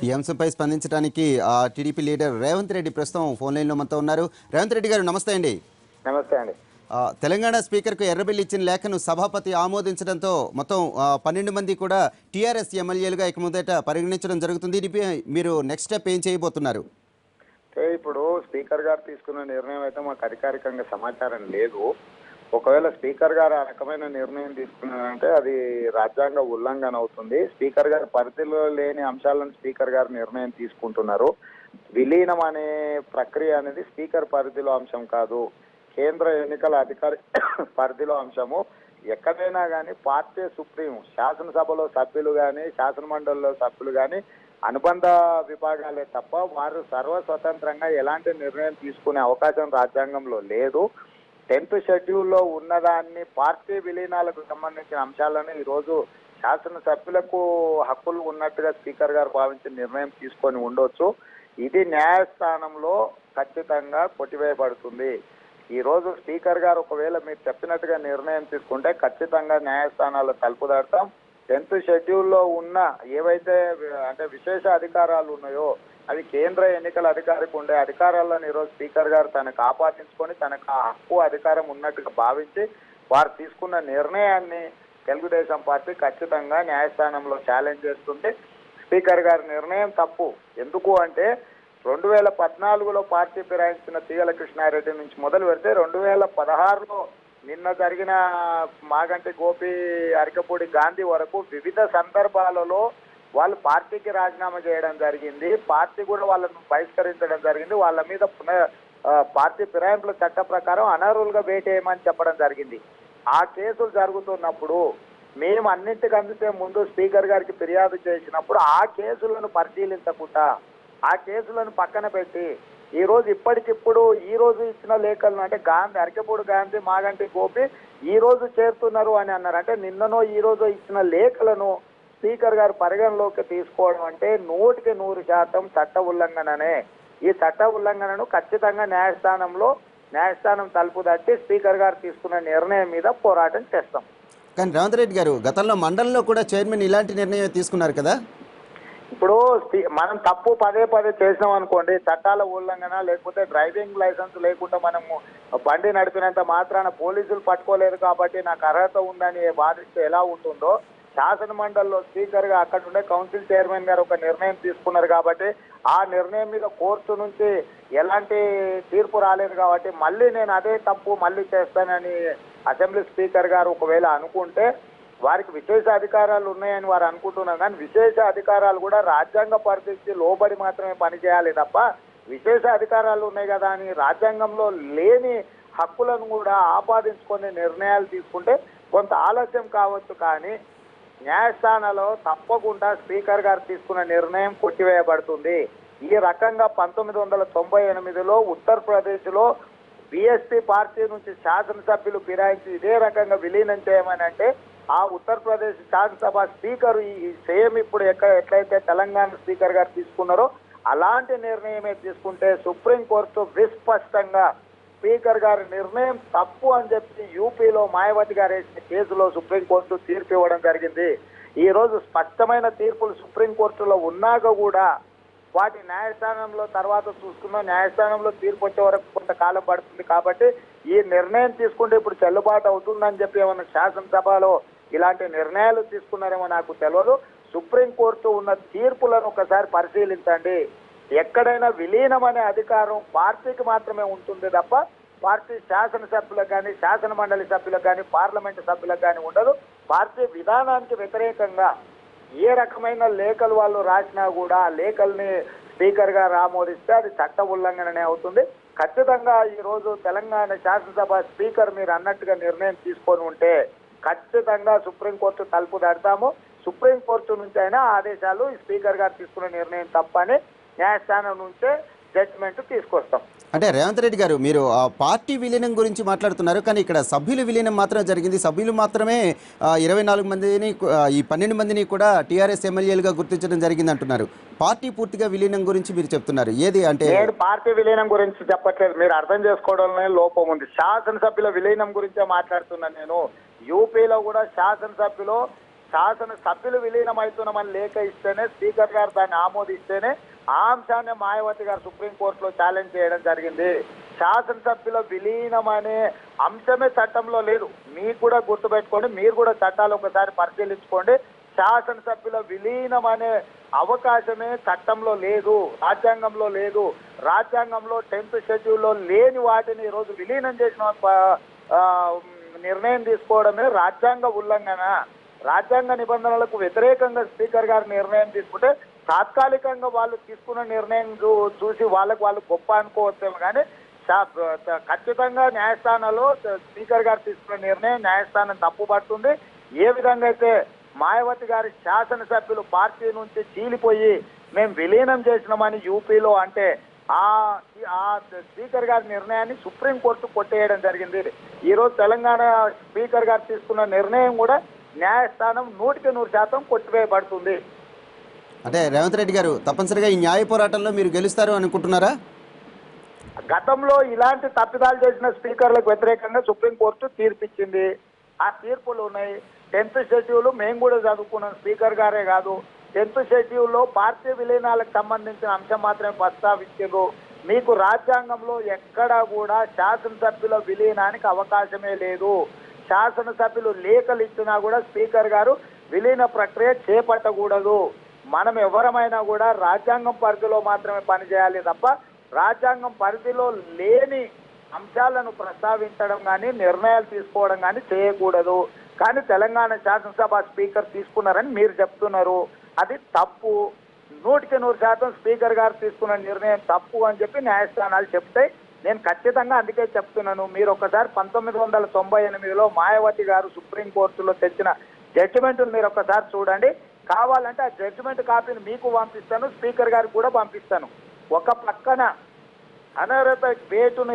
ఈ అంశంపై స్పందించడానికి TDP leader Revanth Reddy ప్రస్తుతం ఫోన్ లైన్లో మనతో ఉన్నారు. రేవంత్ రెడ్డి గారు నమస్తే అండి. నమస్తే అండి. తెలంగాణ స్పీకర్కు ఎర్రబెల్లి ఇచ్చిన లేఖను సభాపతి ఆమోదించడంతో మొత్తం 12 మంది కూడా టీఆర్ఎస్ ఎమ్మెల్యేలుగా ఇక ముందట పరిగణించడం జరుగుతుంది. దీనిపై మీరు నెక్స్ట్ స్టెప్ ఏం చేయబోతున్నారు? ఇప్పుడు స్పీకర్ గారు తీసుకున్న నిర్ణయం అయితే మాకు అధికారికంగా సమాచారం లేదు. ఒకవేళ స్పీకర్ గారు ఆ రకమైన నిర్ణయం తీసుకున్నారంటే అది రాజ్యాంగ ఉల్లంఘన అవుతుంది. స్పీకర్ గారు పరిధిలో లేని అంశాలను స్పీకర్ గారు నిర్ణయం తీసుకుంటున్నారు. విలీనం అనే ప్రక్రియ అనేది స్పీకర్ పరిధిలో అంశం కాదు, కేంద్ర ఎన్నికల అధికారి పరిధిలో అంశము. ఎక్కడైనా కానీ పార్టీ సుప్రీం శాసనసభలో సభ్యులు కానీ శాసనమండలిలో సభ్యులు కానీ అనుబంధ విభాగాలే తప్ప వారు సర్వస్వతంత్రంగా ఎలాంటి నిర్ణయం తీసుకునే అవకాశం రాజ్యాంగంలో లేదు. 10th షెడ్యూల్లో ఉన్నదాన్ని పార్టీ విలీనాలకు సంబంధించిన అంశాలను ఈరోజు శాసనసభ్యులకు హక్కులు ఉన్నట్టుగా స్పీకర్ గారు భావించిన నిర్ణయం తీసుకొని ఉండొచ్చు. ఇది న్యాయస్థానంలో ఖచ్చితంగా కొట్టివేయబడుతుంది. ఈరోజు స్పీకర్ గారు ఒకవేళ మీరు చెప్పినట్టుగా నిర్ణయం తీసుకుంటే ఖచ్చితంగా న్యాయస్థానాల్లో తలుపు దాడతాం. 10th షెడ్యూల్లో ఉన్న ఏవైతే అంటే విశేష అధికారాలు ఉన్నాయో అవి కేంద్ర ఎన్నికల అధికారికి ఉండే అధికారాలను ఈరోజు స్పీకర్ గారు తనకు ఆపాదించుకొని తనకు ఆ హక్కు అధికారం ఉన్నట్టుగా భావించి వారు తీసుకున్న నిర్ణయాన్ని తెలుగుదేశం పార్టీ ఖచ్చితంగా న్యాయస్థానంలో ఛాలెంజ్ చేస్తుంది. స్పీకర్ గారి నిర్ణయం తప్పు. ఎందుకు అంటే 2014లో పార్టీ ఫిరాయించిన తీగల కృష్ణారెడ్డి నుంచి మొదలు పెడితే 2016లో నిన్న జరిగిన మాగంటి గోపి అరికపూడి గాంధీ వరకు వివిధ సందర్భాలలో వాళ్ళు పార్టీకి రాజీనామా చేయడం జరిగింది. పార్టీ కూడా వాళ్ళను బహిష్కరించడం జరిగింది. వాళ్ళ మీద పార్టీ ఫిరాయింపుల చట్ట ప్రకారం అనర్హులుగా వేటేయమని చెప్పడం జరిగింది. ఆ కేసులు జరుగుతున్నప్పుడు మేము అన్నింటికంటే ముందు స్పీకర్ గారికి ఫిర్యాదు చేసినప్పుడు ఆ కేసులను పరిశీలించకుండా ఆ కేసులను పక్కన పెట్టి ఈరోజు ఇప్పటికిప్పుడు ఈ రోజు ఇచ్చిన లేఖలను అంటే అరికపూడి గాంధీ మాగంటి గోపి ఈ రోజు చేరుతున్నారు అని అన్నారు. అంటే నిన్ననో ఈ రోజు ఇచ్చిన లేఖలను స్పీకర్ గారు పరిగణలోకి తీసుకోవడం అంటే 100% చట్ట ఉల్లంఘననే. ఈ చట్ట ఉల్లంఘనను ఖచ్చితంగా న్యాయస్థానం తలుపు తట్టి స్పీకర్ గారు తీసుకున్న నిర్ణయం మీద పోరాటం చేస్తాం. కానీ రేవంత్ రెడ్డి గారు గతంలో మండలిలో కూడా చైర్మన్ ఇలాంటి నిర్ణయం తీసుకున్నారు కదా. ఇప్పుడు మనం తప్పు పదే చేసినాం అనుకోండి, చట్టాల ఉల్లంఘన లేకపోతే డ్రైవింగ్ లైసెన్స్ లేకుండా మనము బండి నడిపినంత మాత్రాన పోలీసులు పట్టుకోలేదు కాబట్టి నాకు అర్హత ఉందని వాదిస్తే ఎలా ఉంటుందో, శాసన మండలిలో స్పీకర్ గా అక్కడ ఉండే కౌన్సిల్ చైర్మన్ గారు ఒక నిర్ణయం తీసుకున్నారు కాబట్టి ఆ నిర్ణయం మీద కోర్టు నుంచి ఎలాంటి తీర్పు రాలేదు కాబట్టి మళ్ళీ నేను అదే తప్పు మళ్ళీ చేస్తానని అసెంబ్లీ స్పీకర్ గారు ఒకవేళ అనుకుంటే వారికి విశేష అధికారాలు ఉన్నాయని వారు అనుకుంటున్నారు. కానీ విశేష అధికారాలు కూడా రాజ్యాంగ పరిస్థితి లోబడి మాత్రమే పనిచేయాలి తప్ప విశేష అధికారాలు ఉన్నాయి కదా అని రాజ్యాంగంలో లేని హక్కులను కూడా ఆపాదించుకునే నిర్ణయాలు తీసుకుంటే కొంత ఆలస్యం కావచ్చు. కానీ న్యాయస్థానంలో తప్పకుండా స్పీకర్ గారు తీసుకున్న నిర్ణయం కొట్టివేయబడుతుంది. ఈ రకంగా 1998లో ఉత్తరప్రదేశ్లో బీఎస్పీ పార్టీ నుంచి శాసనసభ్యులు ఫిరాయించి ఇదే రకంగా విలీనం చేయమని అంటే ఆ ఉత్తరప్రదేశ్ శాసనసభ స్పీకర్ ఈ సేమ్ ఇప్పుడు ఎట్లయితే తెలంగాణ స్పీకర్ గారు తీసుకున్నారో అలాంటి నిర్ణయమే తీసుకుంటే సుప్రీంకోర్టు విస్పష్టంగా స్పీకర్ గారి నిర్ణయం తప్పు అని చెప్పి యూపీలో మాయావతి గారు వేసిన కేసులో సుప్రీంకోర్టు తీర్పు ఇవ్వడం జరిగింది. ఈ రోజు స్పష్టమైన తీర్పులు సుప్రీంకోర్టులో ఉన్నాక కూడా వాటి న్యాయస్థానంలో తర్వాత చూసుకున్న న్యాయస్థానంలో తీర్పు వచ్చే వరకు కొంతకాలం పడుతుంది. కాబట్టి ఈ నిర్ణయం తీసుకుంటే ఇప్పుడు చెల్లుబాటు అవుతుందని చెప్పి ఏమన్నా శాసనసభలో ఇలాంటి నిర్ణయాలు తీసుకున్నారేమో నాకు తెలియదు. సుప్రీంకోర్టు ఉన్న తీర్పులను ఒకసారి పరిశీలించండి. ఎక్కడైనా విలీనం అనే అధికారం పార్టీకి మాత్రమే ఉంటుంది తప్ప పార్టీ శాసనసభ్యులకు కానీ శాసన మండలి సభ్యులకు కానీ పార్లమెంటు సభ్యులకు కానీ ఉండదు. పార్టీ విధానానికి వ్యతిరేకంగా ఏ రకమైన లేఖలు వాళ్ళు రాసినా కూడా ఆ లేఖల్ని స్పీకర్ గారు ఆమోదిస్తే అది చట్ట ఉల్లంఘననే అవుతుంది. ఖచ్చితంగా ఈ రోజు తెలంగాణ శాసనసభ స్పీకర్ మీరు అన్నట్టుగా నిర్ణయం తీసుకొని ఉంటే ఖచ్చితంగా సుప్రీంకోర్టు తలుపు దాడతాము. సుప్రీంకోర్టు నుంచి అయినా ఆదేశాలు స్పీకర్ గారు తీసుకున్న నిర్ణయం తప్పని న్యాయస్థానం నుంచే జడ్జిమెంట్ తీసుకొస్తాం. అంటే రేవంత్ రెడ్డి గారు మీరు పార్టీ విలీనం గురించి మాట్లాడుతున్నారు, కానీ ఇక్కడ సభ్యుల విలీనం మాత్రమే జరిగింది. సభ్యులు మాత్రమే 24 మందిని ఈ 12 మందిని కూడా టీఆర్ఎస్ ఎమ్మెల్యేలుగా గుర్తించడం జరిగింది అంటున్నారు. పార్టీ పూర్తిగా విలీనం గురించి మీరు చెప్తున్నారు. ఏది అంటే నేను పార్టీ విలీనం గురించి చెప్పట్లేదు, మీరు అర్థం చేసుకోవడంలో లోపం ఉంది. శాసనసభ్యుల విలీనం గురించే మాట్లాడుతున్నాను నేను. యూపీలో కూడా శాసనసభ్యులు శాసన సభ్యులు విలీనమవుతున్నామని లేఖ ఇస్తేనే స్పీకర్ గారు దాన్ని ఆమోదిస్తేనే ఆ అంశాన్ని మాయావతి గారు సుప్రీంకోర్టులో ఛాలెంజ్ చేయడం జరిగింది. శాసనసభ్యుల విలీనం అనే అంశమే చట్టంలో లేదు. మీకు కూడా గుర్తుపెట్టుకోండి, మీరు కూడా చట్టాలు ఒకసారి పరిశీలించుకోండి. శాసనసభ్యుల విలీనం అనే అవకాశమే చట్టంలో లేదు, రాజ్యాంగంలో లేదు. రాజ్యాంగంలో 10th షెడ్యూల్లో లేని వాటిని ఈరోజు విలీనం చేసిన నిర్ణయం తీసుకోవడమే రాజ్యాంగ ఉల్లంఘన. రాజ్యాంగ నిబంధనలకు వ్యతిరేకంగా స్పీకర్ గారు నిర్ణయం తీసుకుంటే తాత్కాలికంగా వాళ్ళు తీసుకున్న నిర్ణయం చూసి వాళ్ళు గొప్ప అనుకోవచ్చేమో, కానీ ఖచ్చితంగా న్యాయస్థానంలో స్పీకర్ గారు తీసుకున్న నిర్ణయం న్యాయస్థానం తప్పుపడుతుంది. ఏ విధంగా అయితే మాయావతి గారి శాసనసభ్యులు పార్టీ నుంచి చీలిపోయి మేము విలీనం చేసినామని యూపీలో అంటే ఆ స్పీకర్ గారి నిర్ణయాన్ని సుప్రీంకోర్టు కొట్టేయడం జరిగింది. ఈరోజు తెలంగాణ స్పీకర్ గారు తీసుకున్న నిర్ణయం కూడా న్యాయస్థానం 100% కొట్టివేయబడుతుంది. అంటే రేవంత్ రెడ్డి గారు తప్పనిసరిగా ఈ న్యాయ పోరాటంలో మీరు గెలుస్తారు అనుకుంటున్నారా? గతంలో ఇలాంటి తప్పిదాలు చేసిన స్పీకర్లకు వ్యతిరేకంగా సుప్రీంకోర్టు తీర్పిచ్చింది. ఆ తీర్పులు ఉన్నాయి. 10th షెడ్యూల్ మేము కూడా చదువుకున్నాం, స్పీకర్ గారే కాదు. 10th షెడ్యూల్లో పార్టీ విలీనాలకు సంబంధించిన అంశం మాత్రమే ప్రస్తావించారు. మీకు రాజ్యాంగంలో ఎక్కడా కూడా శాసనసభ్యుల విలీనానికి అవకాశమే లేదు. శాసనసభ్యులు లేఖలు ఇచ్చినా కూడా స్పీకర్ గారు విలీన ప్రక్రియ చేపట్టకూడదు. మనం ఎవరమైనా కూడా రాజ్యాంగం పరిధిలో మాత్రమే పనిచేయాలి తప్ప రాజ్యాంగం పరిధిలో లేని అంశాలను ప్రస్తావించడం కానీ నిర్ణయాలు తీసుకోవడం కానీ చేయకూడదు. కానీ తెలంగాణ శాసనసభ స్పీకర్ తీసుకున్నారని మీరు చెప్తున్నారు, అది తప్పు. 100% స్పీకర్ గారు తీసుకున్న నిర్ణయం తప్పు అని చెప్పి న్యాయస్థానాలు చెప్తాయి. నేను ఖచ్చితంగా అందుకే చెప్తున్నాను. మీరు ఒకసారి 1998లో మాయావతి గారు సుప్రీంకోర్టులో తెచ్చిన జడ్జిమెంట్ను మీరు ఒకసారి చూడండి. కావాలంటే ఆ జడ్జిమెంట్ కాపీని మీకు పంపిస్తాను, స్పీకర్ గారికి కూడా పంపిస్తాను. ఒక పక్కన అనర్హత వేటును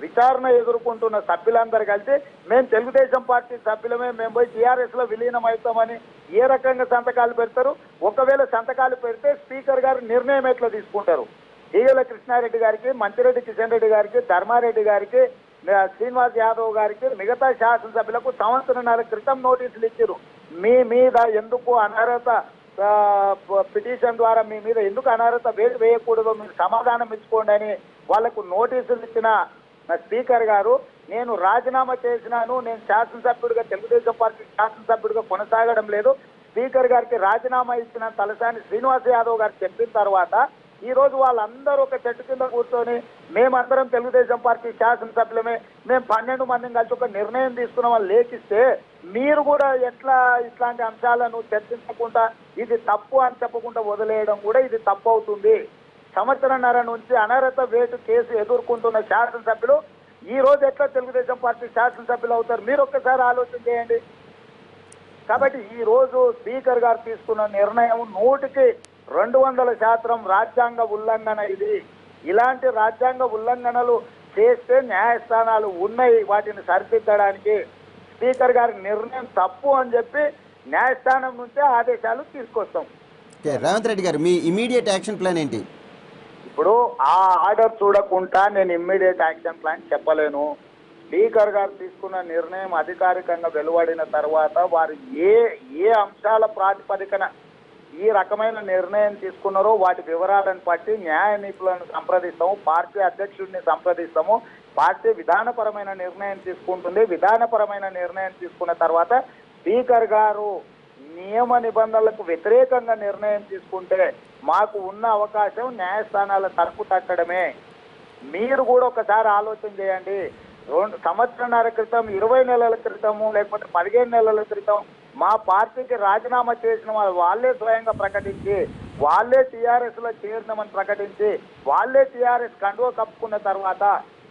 విచారణ ఎదుర్కొంటున్న సభ్యులందరూ కలిసి మేము తెలుగుదేశం పార్టీ సభ్యులమే, మేము పోయి టీఆర్ఎస్లో విలీనం అవుతామని ఏ రకంగా సంతకాలు పెడతారు? ఒకవేళ సంతకాలు పెడితే స్పీకర్ గారు నిర్ణయం ఎట్లా తీసుకుంటారు? ఈగల కృష్ణారెడ్డి గారికి, మంచిరెడ్డి కిషన్ రెడ్డి గారికి, ధర్మారెడ్డి గారికి, శ్రీనివాస్ యాదవ్ గారికి, మిగతా శాసనసభ్యులకు 1.5 సంవత్సరాల క్రితం నోటీసులు ఇచ్చారు. మీ మీద ఎందుకు అనర్హత పిటిషన్ ద్వారా మీ మీద ఎందుకు అనర్హత వేటు వేయకూడదో మీరు సమాధానం ఇచ్చుకోండి అని వాళ్లకు నోటీసులు ఇచ్చిన స్పీకర్ గారు నేను రాజీనామా చేసినాను, నేను శాసనసభ్యుడిగా తెలుగుదేశం పార్టీ శాసనసభ్యుడిగా కొనసాగడం లేదు, స్పీకర్ గారికి రాజీనామా ఇచ్చిన తలసాని శ్రీనివాస్ యాదవ్ గారు చెప్పిన తర్వాత ఈ రోజు వాళ్ళందరూ ఒక చెట్టు కింద కూర్చొని మేమందరం తెలుగుదేశం పార్టీ శాసనసభ్యులమే, మేము 12 మందిని కలిసి ఒక నిర్ణయం తీసుకున్నామని లేఖిస్తే మీరు కూడా ఎట్లా ఇట్లాంటి అంశాలను చర్చించకుండా ఇది తప్పు అని చెప్పకుండా వదిలేయడం కూడా ఇది తప్పు అవుతుంది. 1.5 సంవత్సరాల నుంచి అనర్హత వేటు కేసు ఎదుర్కొంటున్న శాసనసభ్యులు ఈ రోజు ఎట్లా తెలుగుదేశం పార్టీ శాసనసభ్యులు అవుతారు? మీరు ఒక్కసారి ఆలోచన చేయండి. కాబట్టి ఈ రోజు స్పీకర్ గారు తీసుకున్న నిర్ణయం 100% రాజ్యాంగ ఉల్లంఘన. ఇది ఇలాంటి రాజ్యాంగ ఉల్లంఘనలు చేస్తే న్యాయస్థానాలు ఉన్నాయి వాటిని సరిదిద్దడానికి. స్పీకర్ గారి నిర్ణయం తప్పు అని చెప్పి న్యాయస్థానం నుంచే ఆదేశాలు తీసుకొస్తాం. రేవంత్ రెడ్డి గారు మీ ఇమీడియట్ యాక్షన్ ప్లాన్ ఏంటి? ఇప్పుడు ఆ ఆర్డర్ చూడకుండా నేను ఇమ్మీడియట్ యాక్షన్ ప్లాన్ చెప్పలేను. స్పీకర్ గారు తీసుకున్న నిర్ణయం అధికారికంగా వెలువడిన తర్వాత వారు ఏ అంశాల ప్రాతిపదికన ఈ రకమైన నిర్ణయం తీసుకున్నారో వాటి వివరాలను బట్టి న్యాయ నిపుణులను సంప్రదిస్తాము, పార్టీ అధ్యక్షుడిని సంప్రదిస్తాము. పార్టీ విధానపరమైన నిర్ణయం తీసుకుంటుంది. విధానపరమైన నిర్ణయం తీసుకున్న తర్వాత స్పీకర్ గారు నియమ నిబంధనలకు వ్యతిరేకంగా నిర్ణయం తీసుకుంటే మాకు ఉన్న అవకాశం న్యాయస్థానాల తరపు తట్టడమే. మీరు కూడా ఒకసారి ఆలోచన చేయండి. 2 సంవత్సరాల క్రితం, 20 నెలల క్రితము, లేకపోతే 15 నెలల క్రితం మా పార్టీకి రాజీనామా చేసిన వాళ్ళే స్వయంగా ప్రకటించి వాళ్ళే టీఆర్ఎస్లో చేరినామని ప్రకటించి వాళ్ళే టీఆర్ఎస్ కండువ కప్పుకున్న తర్వాత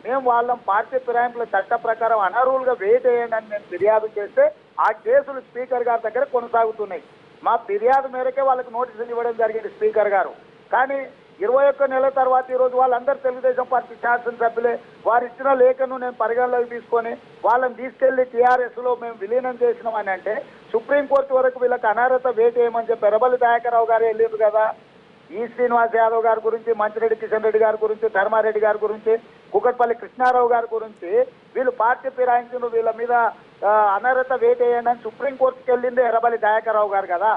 మేము వాళ్ళం పార్టీ ఫిరాయింపుల చట్ట ప్రకారం అనర్హులుగా వేయటేయండి అని మేము ఫిర్యాదు చేస్తే ఆ కేసులు స్పీకర్ గారి దగ్గర కొనసాగుతున్నాయి. మా ఫిర్యాదు మేరకే వాళ్ళకి నోటీసులు ఇవ్వడం జరిగింది స్పీకర్ గారు. కానీ 21 నెలల తర్వాత ఈరోజు వాళ్ళందరూ తెలుగుదేశం పార్టీ శాసనసభ్యులే. వారు ఇచ్చిన లేఖను నేను పరిగణలోకి తీసుకొని వాళ్ళని తీసుకెళ్లి టీఆర్ఎస్లో మేము విలీనం చేసినామని అంటే సుప్రీంకోర్టు వరకు వీళ్ళకి అనర్హత వేటేయమని చెప్పి ఎర్రబల్లి దయాకర్రావు గారు వెళ్ళారు కదా. ఈ శ్రీనివాస్ యాదవ్ గారి గురించి, మంచిరెడ్డి కిషన్ రెడ్డి గారి గురించి, ధర్మారెడ్డి గారి గురించి, కుకట్పల్లి కృష్ణారావు గారి గురించి వీళ్ళు పార్టీ ఫిరాయించిన వీళ్ళ మీద అనర్హత వేటేయండి అని సుప్రీంకోర్టుకి వెళ్ళింది ఎర్రబల్లి దయాకర్ రావు గారు కదా.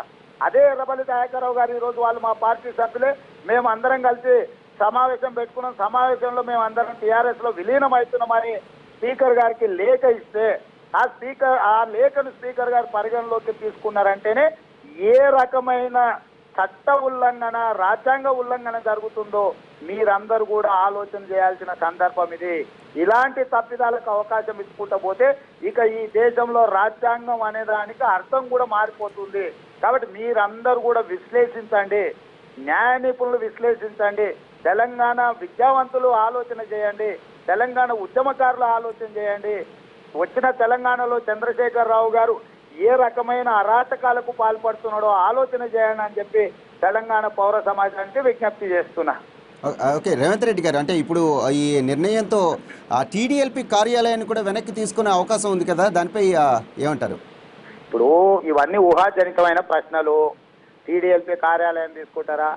అదే ఎర్రబల్లి దయాకర్ రావు గారు ఈరోజు వాళ్ళు మా పార్టీ సభ్యులే మేము అందరం కలిసి సమావేశం పెట్టుకున్నాం, సమావేశంలో మేము అందరం టీఆర్ఎస్ లో విలీనం అవుతున్నామని స్పీకర్ గారికి లేఖ ఇస్తే ఆ లేఖను స్పీకర్ గారు పరిగణలోకి తీసుకున్నారంటేనే ఏ రకమైన చట్ట ఉల్లంఘన, రాజ్యాంగ ఉల్లంఘన జరుగుతుందో మీరందరూ కూడా ఆలోచన చేయాల్సిన సందర్భం ఇది. ఇలాంటి తప్పిదాలకు అవకాశం ఇచ్చుకుంటూ పోతే ఇక ఈ దేశంలో రాజ్యాంగం అనే దానికి అర్థం కూడా మారిపోతుంది. కాబట్టి మీరందరూ కూడా విశ్లేషించండి, న్యాయ నిపుణులు విశ్లేషించండి, తెలంగాణ విద్యావంతులు ఆలోచన చేయండి, తెలంగాణ ఉద్యమకారులు ఆలోచన చేయండి. వచ్చిన తెలంగాణలో చంద్రశేఖర్ రావు గారు ఏ రకమైన అరాచకాలకు పాల్పడుతున్నాడో ఆలోచన చేయండి అని చెప్పి తెలంగాణ పౌర సమాజానికి విజ్ఞప్తి చేస్తున్నా. ఓకే రేవంత్ రెడ్డి గారు, అంటే ఇప్పుడు ఈ నిర్ణయంతో టీడీఎల్పీ కార్యాలయాన్ని కూడా వెనక్కి తీసుకునే అవకాశం ఉంది కదా, దానిపై ఏమంటారు? ఇప్పుడు ఇవన్నీ ఊహాజనితమైన ప్రశ్నలు. టీడీఎల్పీ కార్యాలయం తీసుకుంటారా?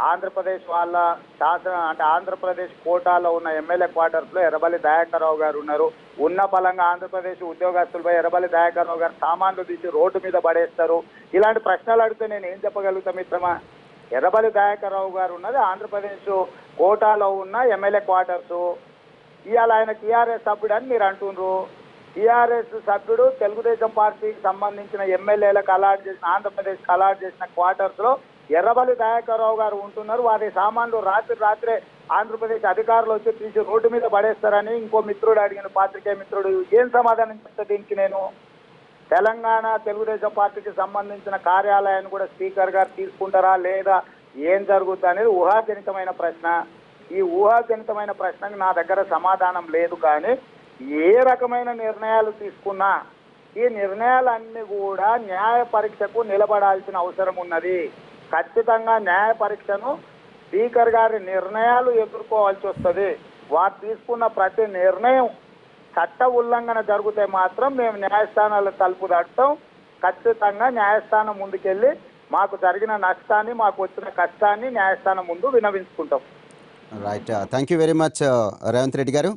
ఆంధ్రప్రదేశ్ వాళ్ళ అంటే ఆంధ్రప్రదేశ్ కోటాలో ఉన్న ఎమ్మెల్యే క్వార్టర్స్ లో ఎర్రబల్లి దయాకర్ రావు గారు ఉన్నారు. ఉన్న పలంగా ఆంధ్రప్రదేశ్ ఉద్యోగస్తులపై ఎర్రబల్లి దయాకర్ రావు గారు సామాన్లు తీసి రోడ్డు మీద పడేస్తారు. ఇలాంటి ప్రశ్నలు అడిగితే నేను ఏం చెప్పగలుగుతా మిత్రమా? ఎర్రబల్లి దయాకర్ రావు గారు ఉన్నది ఆంధ్రప్రదేశ్ కోటాలో ఉన్న ఎమ్మెల్యే క్వార్టర్స్. ఇవాళ ఆయన టీఆర్ఎస్ సభ్యుడు అని మీరు అంటున్నారు. టీఆర్ఎస్ సభ్యుడు తెలుగుదేశం పార్టీకి సంబంధించిన ఎమ్మెల్యేలకు అలాట్ చేసిన, ఆంధ్రప్రదేశ్కి అలాట్ చేసిన క్వార్టర్స్ లో ఎర్రబల్లి దయాకర్ రావు గారు ఉంటున్నారు. వారి సామాన్లు రాత్రే ఆంధ్రప్రదేశ్ అధికారులు వచ్చి తీసి రోడ్డు మీద పడేస్తారని ఇంకో మిత్రుడు అడిగిన, పాత్రికేయ మిత్రుడు. ఏం సమాధానం చెప్తా దీనికి నేను? తెలంగాణ తెలుగుదేశం పార్టీకి సంబంధించిన కార్యాలయాన్ని కూడా స్పీకర్ గారు తీసుకుంటారా లేదా, ఏం జరుగుతుంది అనేది ఊహాజనితమైన ప్రశ్న. ఈ ఊహాజనితమైన ప్రశ్నకు నా దగ్గర సమాధానం లేదు. కానీ ఏ రకమైన నిర్ణయాలు తీసుకున్నా ఈ నిర్ణయాలన్నీ కూడా న్యాయ పరీక్షకు నిలబడాల్సిన అవసరం ఉన్నది. ఖచ్చితంగా న్యాయ పరీక్షను స్పీకర్ గారి నిర్ణయాలు ఎదుర్కోవాల్సి వస్తుంది. వారు తీసుకున్న ప్రతి నిర్ణయం చట్ట ఉల్లంఘన జరిగితే మాత్రం మేము న్యాయస్థానాల తలుపు తట్టం. ఖచ్చితంగా న్యాయస్థానం ముందుకెళ్ళి మాకు జరిగిన నష్టాన్ని, మాకు వచ్చిన కష్టాన్ని న్యాయస్థానం ముందు విన్నవించుకుంటాం. Right, thank you very much Revanth Reddy garu.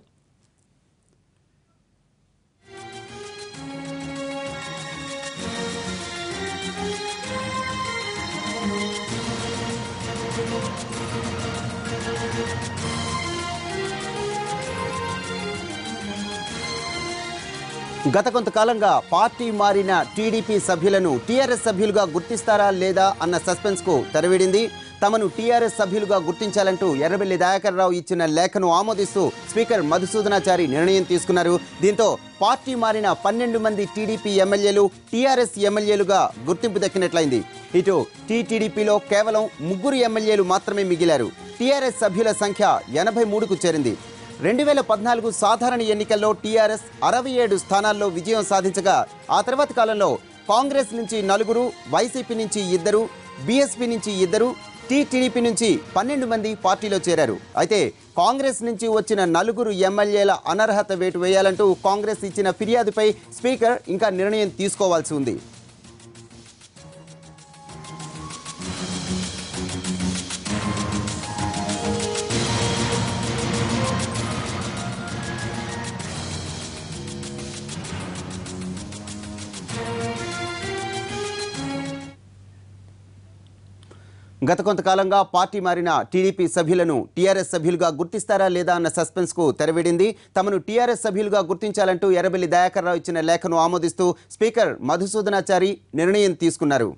గత కొంతకాలంగా పార్టీ మారిన టీడీపీ సభ్యులను టీఆర్ఎస్ సభ్యులుగా గుర్తిస్తారా లేదా అన్న సస్పెన్స్కు తెరవిడింది. తమను టీఆర్ఎస్ సభ్యులుగా గుర్తించాలంటూ ఎర్రబెల్లి దయాకర్ రావు ఇచ్చిన లేఖను ఆమోదిస్తూ స్పీకర్ మధుసూదనాచారి నిర్ణయం తీసుకున్నారు. దీంతో పార్టీ మారిన 12 మంది టీడీపీ ఎమ్మెల్యేలు టీఆర్ఎస్ ఎమ్మెల్యేలుగా గుర్తింపు దక్కినట్లయింది. ఇటు టీటీడీపీలో కేవలం 3 ఎమ్మెల్యేలు మాత్రమే మిగిలారు. టీఆర్ఎస్ సభ్యుల సంఖ్య 83కు చేరింది. 2014 సాధారణ ఎన్నికల్లో టీఆర్ఎస్ 67 స్థానాల్లో విజయం సాధించగా ఆ తర్వాతి కాలంలో కాంగ్రెస్ నుంచి 4, వైసీపీ నుంచి 2, బీఎస్పీ నుంచి 2, టీడీపీ నుంచి 12 మంది పార్టీలో చేరారు. అయితే కాంగ్రెస్ నుంచి వచ్చిన 4 ఎమ్మెల్యేల అనర్హత వేటు వేయాలంటూ కాంగ్రెస్ ఇచ్చిన ఫిర్యాదుపై స్పీకర్ ఇంకా నిర్ణయం తీసుకోవాల్సి ఉంది. గత కొంతకాలంగా పార్టీ మారిన టీడీపీ సభ్యులను టీఆర్ఎస్ సభ్యులుగా గుర్తిస్తారా లేదా అన్న సస్పెన్స్కు తెరవిడింది. తమను టీఆర్ఎస్ సభ్యులుగా గుర్తించాలంటూ ఎర్రబెల్లి దయాకర్ రావు ఇచ్చిన లేఖను ఆమోదిస్తూ స్పీకర్ మధుసూదనాచారి నిర్ణయం తీసుకున్నారు.